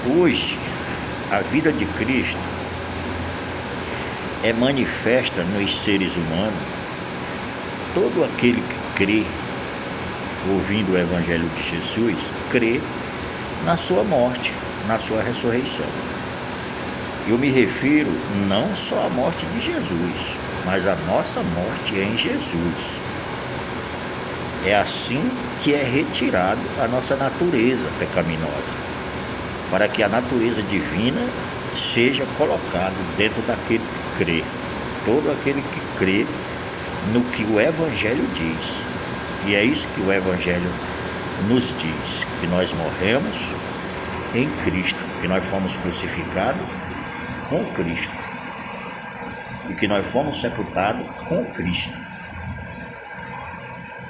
Hoje, a vida de Cristo é manifesta nos seres humanos. Todo aquele que crê, ouvindo o Evangelho de Jesus, crê na sua morte, na sua ressurreição. Eu me refiro não só à morte de Jesus, mas a nossa morte em Jesus. É assim que é retirado a nossa natureza pecaminosa, para que a natureza divina seja colocada dentro daquele que crê. Todo aquele que crê no que o Evangelho diz. E é isso que o Evangelho nos diz, que nós morremos em Cristo, que nós fomos crucificados com Cristo e que nós fomos sepultados com Cristo.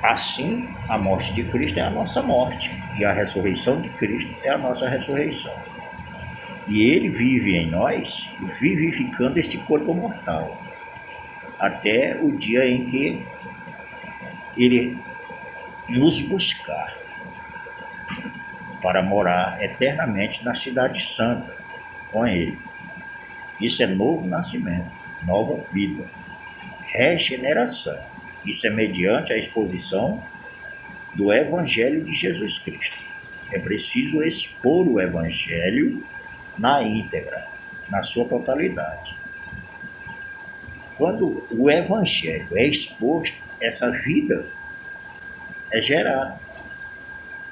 Assim, a morte de Cristo é a nossa morte e a ressurreição de Cristo é a nossa ressurreição. E Ele vive em nós, vivificando este corpo mortal, até o dia em que Ele nos buscar para morar eternamente na cidade santa com Ele. Isso é novo nascimento, nova vida, regeneração. Isso é mediante a exposição do Evangelho de Jesus Cristo. É preciso expor o Evangelho na íntegra, na sua totalidade. Quando o Evangelho é exposto, essa vida é gerada.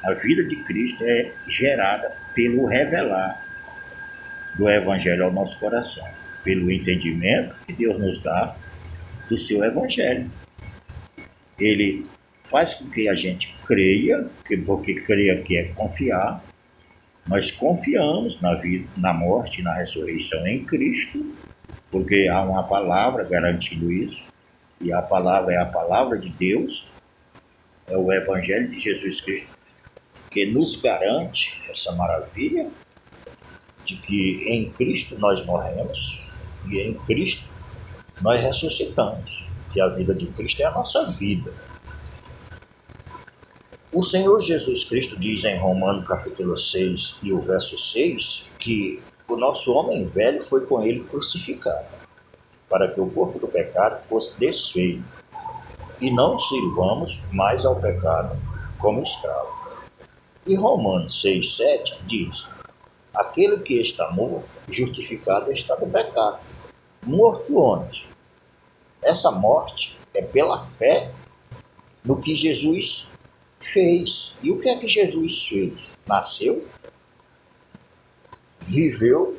A vida de Cristo é gerada pelo revelar do Evangelho ao nosso coração, pelo entendimento que Deus nos dá do seu Evangelho. Ele faz com que a gente creia, porque crer aqui é confiar. Nós confiamos na vida, na morte e na ressurreição em Cristo, porque há uma palavra garantindo isso, e a palavra é a palavra de Deus, é o Evangelho de Jesus Cristo, que nos garante essa maravilha de que em Cristo nós morremos e em Cristo nós ressuscitamos, que a vida de Cristo é a nossa vida. O Senhor Jesus Cristo diz em Romanos capítulo 6 e o verso 6 que o nosso homem velho foi com ele crucificado, para que o corpo do pecado fosse desfeito e não sirvamos mais ao pecado como escravo. E Romanos 6, 7 diz: aquele que está morto, justificado está do pecado. Morto onde? Essa morte é pela fé no que Jesus fez. E o que é que Jesus fez? Nasceu, viveu,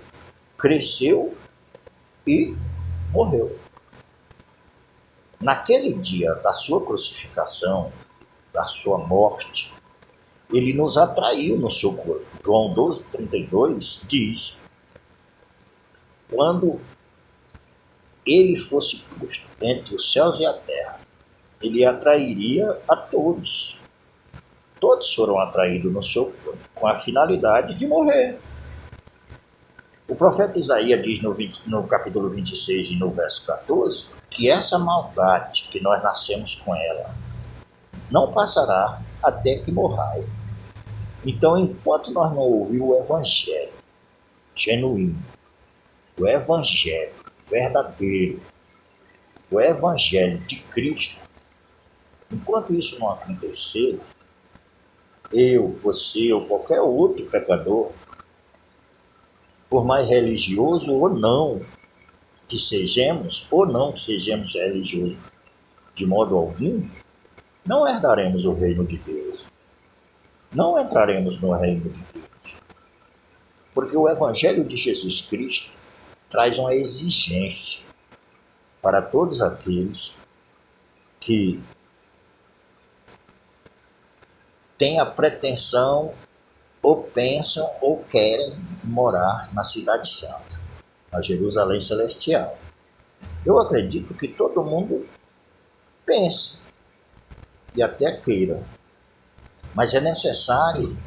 cresceu e morreu. Naquele dia da sua crucificação, da sua morte, ele nos atraiu no seu corpo. João 12, 32 diz: quando ele fosse posto entre os céus e a terra, ele atrairia a todos. Todos foram atraídos no seu corpo, com a finalidade de morrer. O profeta Isaías diz no capítulo 26 e no verso 14, que essa maldade que nós nascemos com ela não passará até que morrai. Então, enquanto nós não ouvimos o Evangelho genuíno, o Evangelho verdadeiro, o Evangelho de Cristo, enquanto isso não acontecer, eu, você ou qualquer outro pecador, por mais religioso ou não que sejamos, ou não sejamos religiosos de modo algum, não herdaremos o reino de Deus. Não entraremos no reino de Deus. Porque o Evangelho de Jesus Cristo traz uma exigência para todos aqueles que têm a pretensão ou pensam ou querem morar na cidade santa, na Jerusalém celestial. Eu acredito que todo mundo pensa e até queira, mas é necessário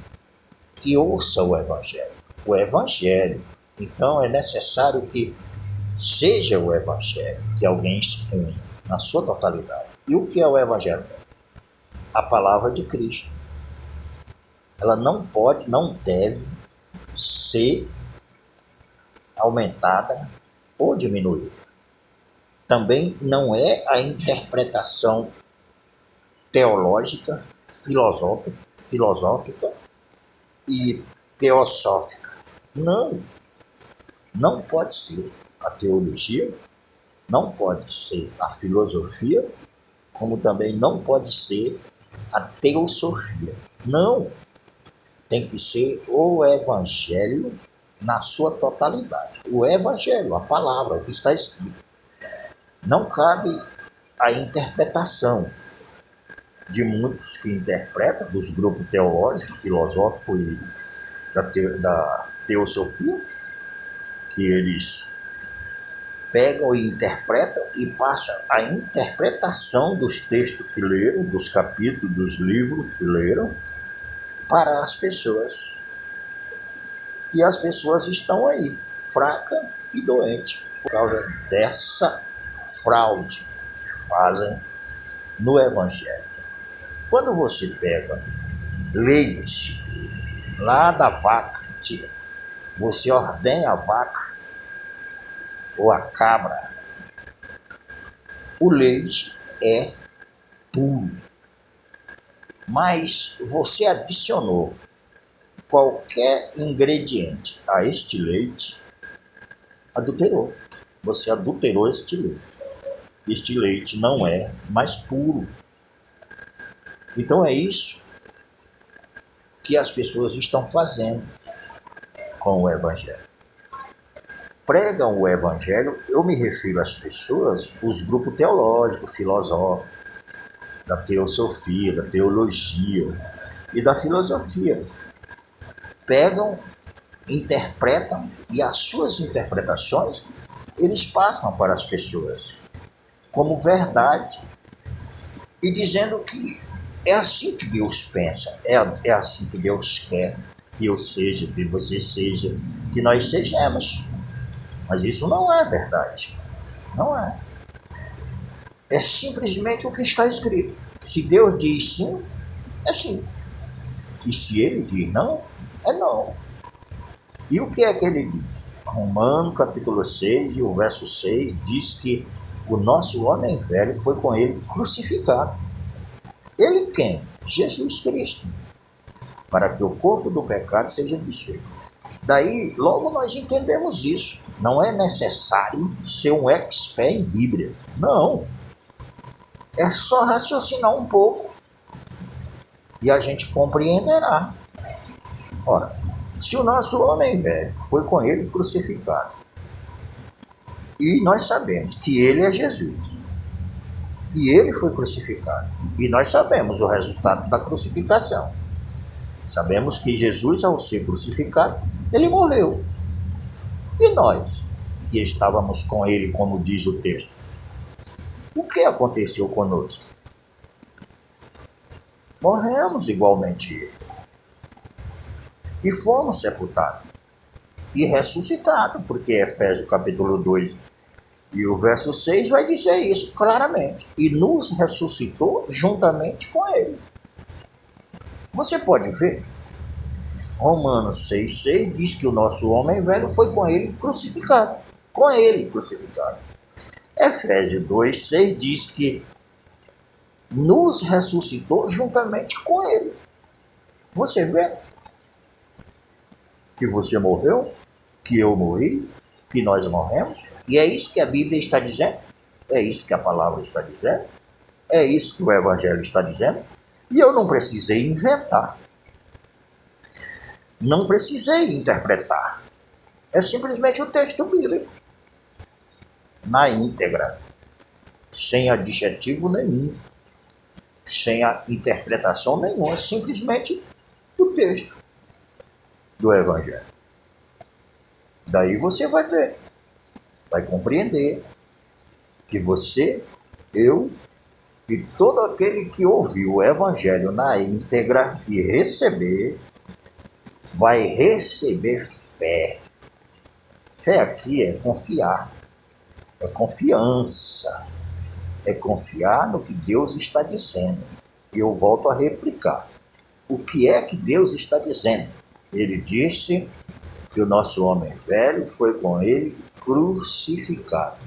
que ouça o Evangelho. O Evangelho. Então é necessário que seja o Evangelho que alguém expunha na sua totalidade. E o que é o Evangelho? A palavra de Cristo. Ela não pode, não deve ser aumentada ou diminuída. Também não é a interpretação teológica, filosófica e teosófica. Não pode ser a teologia, não pode ser a filosofia, como também não pode ser a teosofia. Não, tem que ser o evangelho na sua totalidade. O evangelho, a palavra, o que está escrito. Não cabe a interpretação de muitos que interpretam, dos grupos teológicos, filosóficos e da teosofia, que eles pegam e interpretam e passam a interpretação dos textos que leram, dos capítulos, dos livros que leram, para as pessoas. E as pessoas estão aí, fracas e doentes, por causa dessa fraude que fazem no Evangelho. Quando você pega leite lá da vaca, você ordenha a vaca ou a cabra, o leite é puro. Mas você adicionou qualquer ingrediente a este leite, adulterou. Você adulterou este leite. Este leite não é mais puro. Então é isso que as pessoas estão fazendo com o Evangelho. Pregam o Evangelho, eu me refiro às pessoas, os grupos teológicos, filosóficos, da teosofia, da teologia e da filosofia. Pegam, interpretam e as suas interpretações eles passam para as pessoas como verdade e dizendo que é assim que Deus pensa, é assim que Deus quer que eu seja, que você seja, que nós sejamos. Mas isso não é verdade. Não é. É simplesmente o que está escrito. Se Deus diz sim, é sim. E se ele diz não, é não. E o que é que ele diz? Romanos capítulo 6 e o verso 6 diz que o nosso homem velho foi com ele crucificado. Ele quem? Jesus Cristo. Para que o corpo do pecado seja desfeito. Daí, logo nós entendemos isso. Não é necessário ser um expert em Bíblia. Não. É só raciocinar um pouco e a gente compreenderá. Ora, se o nosso homem velho foi com ele crucificado, e nós sabemos que ele é Jesus, e ele foi crucificado, e nós sabemos o resultado da crucificação. Sabemos que Jesus, ao ser crucificado, ele morreu. E nós, que estávamos com ele, como diz o texto, o que aconteceu conosco? Morremos igualmente ele. E fomos sepultados. E ressuscitados, porque Efésios capítulo 2 e o verso 6 vai dizer isso claramente. E nos ressuscitou juntamente com ele. Você pode ver, Romanos 6,6 diz que o nosso homem velho foi com ele crucificado. Com ele crucificado. Efésios 2,6 diz que nos ressuscitou juntamente com ele. Você vê que você morreu, que eu morri, que nós morremos. E é isso que a Bíblia está dizendo. É isso que a palavra está dizendo. É isso que o Evangelho está dizendo. E eu não precisei inventar. Não precisei interpretar. É simplesmente o texto bíblico. Na íntegra. Sem adjetivo nenhum. Sem a interpretação nenhuma. Simplesmente o texto do Evangelho. Daí você vai ver. Vai compreender que você, eu e todo aquele que ouviu o Evangelho na íntegra e receber, vai receber fé. Fé aqui é confiar, é confiança, é confiar no que Deus está dizendo. E eu volto a replicar. O que é que Deus está dizendo? Ele disse que o nosso homem velho foi com ele crucificado,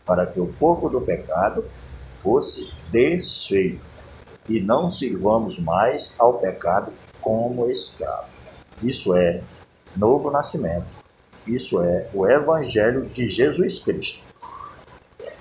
para que o corpo do pecado fosse desfeito, e não sirvamos mais ao pecado como escravo. Isso é novo nascimento. Isso é o Evangelho de Jesus Cristo.